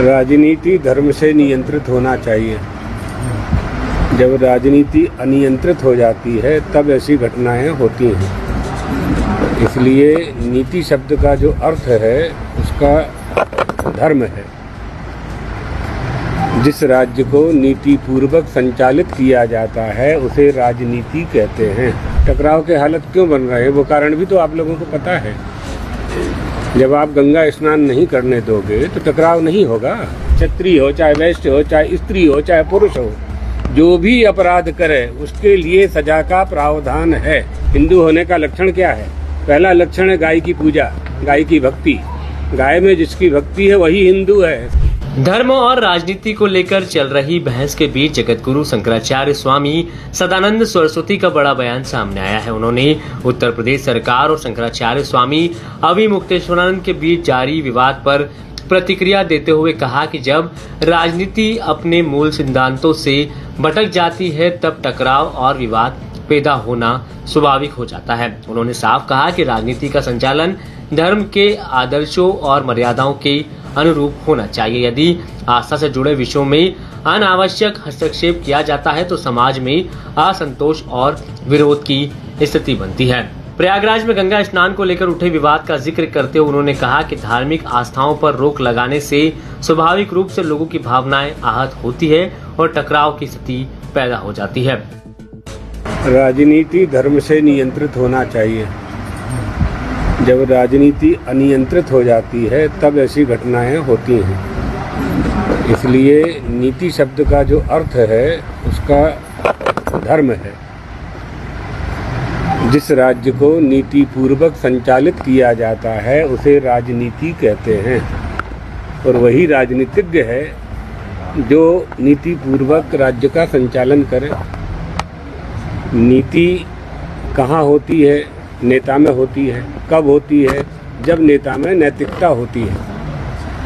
राजनीति धर्म से नियंत्रित होना चाहिए। जब राजनीति अनियंत्रित हो जाती है तब ऐसी घटनाएं होती हैं। इसलिए नीति शब्द का जो अर्थ है उसका धर्म है। जिस राज्य को नीति पूर्वक संचालित किया जाता है उसे राजनीति कहते हैं। टकराव के हालत क्यों बन रहे हैं वो कारण भी तो आप लोगों को पता है। जब आप गंगा स्नान नहीं करने दोगे तो टकराव नहीं होगा। क्षत्रिय हो, चाहे वैश्य हो, चाहे स्त्री हो, चाहे पुरुष हो, जो भी अपराध करे उसके लिए सजा का प्रावधान है। हिंदू होने का लक्षण क्या है? पहला लक्षण है गाय की पूजा, गाय की भक्ति। गाय में जिसकी भक्ति है वही हिंदू है। धर्म और राजनीति को लेकर चल रही बहस के बीच जगतगुरु शंकराचार्य स्वामी सदानंद सरस्वती का बड़ा बयान सामने आया है। उन्होंने उत्तर प्रदेश सरकार और शंकराचार्य स्वामी अभिमुक्तेश्वरानंद के बीच जारी विवाद पर प्रतिक्रिया देते हुए कहा कि जब राजनीति अपने मूल सिद्धांतों से भटक जाती है तब टकराव और विवाद पैदा होना स्वाभाविक हो जाता है। उन्होंने साफ कहा कि राजनीति का संचालन धर्म के आदर्शों और मर्यादाओं के अनुरूप होना चाहिए। यदि आस्था से जुड़े विषयों में अनावश्यक हस्तक्षेप किया जाता है तो समाज में असंतोष और विरोध की स्थिति बनती है। प्रयागराज में गंगा स्नान को लेकर उठे विवाद का जिक्र करते हुए उन्होंने कहा कि धार्मिक आस्थाओं पर रोक लगाने से स्वाभाविक रूप से लोगों की भावनाएं आहत होती है और टकराव की स्थिति पैदा हो जाती है। राजनीति धर्म से नियंत्रित होना चाहिए। जब राजनीति अनियंत्रित हो जाती है तब ऐसी घटनाएं होती हैं। इसलिए नीति शब्द का जो अर्थ है उसका धर्म है। जिस राज्य को नीति पूर्वक संचालित किया जाता है उसे राजनीति कहते हैं और वही राजनीतिज्ञ है जो नीति पूर्वक राज्य का संचालन करे। नीति कहाँ होती है? नेता में होती है। कब होती है? जब नेता में नैतिकता होती है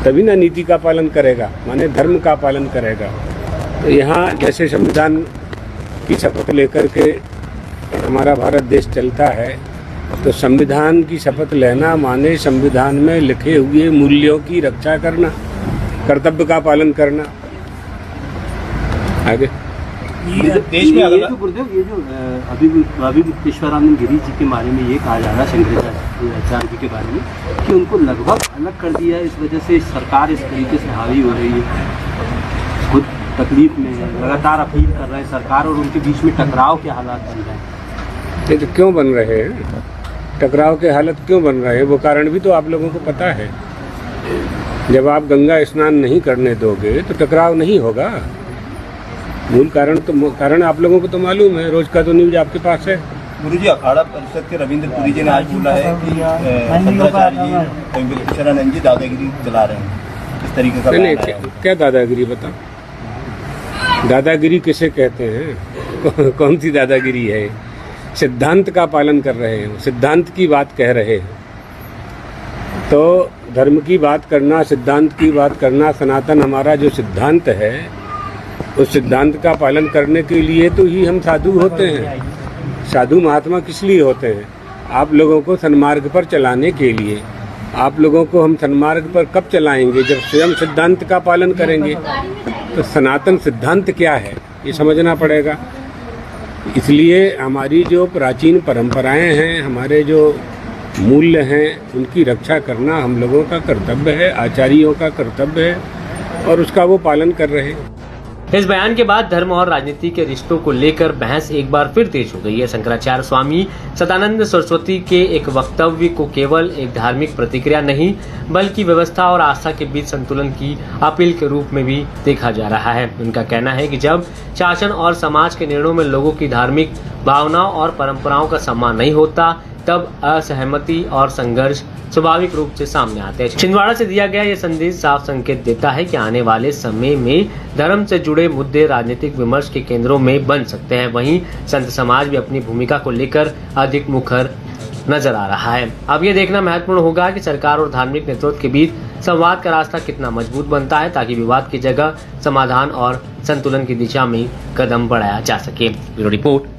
तभी ना नीति का पालन करेगा, माने धर्म का पालन करेगा। तो यहाँ जैसे संविधान की शपथ लेकर के हमारा भारत देश चलता है तो संविधान की शपथ लेना माने संविधान में लिखे हुए मूल्यों की रक्षा करना, कर्तव्य का पालन करना। आगे देश में ये जो गुरुदेव ये जो अभिमुक्तेश्वरानंद गिरी जी के बारे में ये कहा जा रहा है शंकराचार्य जी के बारे में कि उनको लगभग अलग कर दिया है, इस वजह से सरकार इस तरीके से हावी हो रही है, खुद तकलीफ में है, लगातार अपील कर रहे हैं सरकार और उनके बीच में टकराव के हालात बन रहे हैं। ये तो क्यों बन रहे हैं? टकराव के हालत क्यों बन रहे हैं वो कारण भी तो आप लोगों को पता है। जब आप गंगा स्नान नहीं करने दोगे तो टकराव नहीं होगा। मूल कारण आप लोगों को तो मालूम है, रोज का तो न्यूज आपके पास है। गुरुजी, अखाड़ा परिषद के रविंद्र पुरी जी ने आज बोला है कि शंकराचार्य जी दादागिरी चला रहे हैं। इस तरीके का नहीं, क्या दादागिरी बता? दादागिरी किसे कहते हैं? कौन सी दादागिरी है? सिद्धांत का पालन कर रहे हैं, सिद्धांत की बात कह रहे हैं। तो धर्म की बात करना, सिद्धांत की बात करना, सनातन हमारा जो सिद्धांत है उस सिद्धांत का पालन करने के लिए तो ही हम साधु होते हैं। साधु महात्मा किस लिए होते हैं? आप लोगों को सन्मार्ग पर चलाने के लिए। आप लोगों को हम सन्मार्ग पर कब चलाएंगे? जब स्वयं सिद्धांत का पालन करेंगे। तो सनातन सिद्धांत क्या है ये समझना पड़ेगा। इसलिए हमारी जो प्राचीन परंपराएं हैं, हमारे जो मूल्य हैं, उनकी रक्षा करना हम लोगों का कर्तव्य है, आचार्यों का कर्तव्य है और उसका वो पालन कर रहे हैं। इस बयान के बाद धर्म और राजनीति के रिश्तों को लेकर बहस एक बार फिर तेज हो गई है। शंकराचार्य स्वामी सदानंद सरस्वती के एक वक्तव्य को केवल एक धार्मिक प्रतिक्रिया नहीं बल्कि व्यवस्था और आस्था के बीच संतुलन की अपील के रूप में भी देखा जा रहा है। उनका कहना है कि जब शासन और समाज के निर्णयों में लोगों की धार्मिक भावनाओं और परंपराओं का सम्मान नहीं होता तब असहमति और संघर्ष स्वाभाविक रूप से सामने आते हैं। छिंदवाड़ा से दिया गया यह संदेश साफ संकेत देता है कि आने वाले समय में धर्म से जुड़े मुद्दे राजनीतिक विमर्श के केंद्रों में बन सकते हैं। वहीं संत समाज भी अपनी भूमिका को लेकर अधिक मुखर नजर आ रहा है। अब ये देखना महत्वपूर्ण होगा कि सरकार और धार्मिक नेतृत्व के बीच संवाद का रास्ता कितना मजबूत बनता है ताकि विवाद की जगह समाधान और संतुलन की दिशा में कदम बढ़ाया जा सके। Bureau report.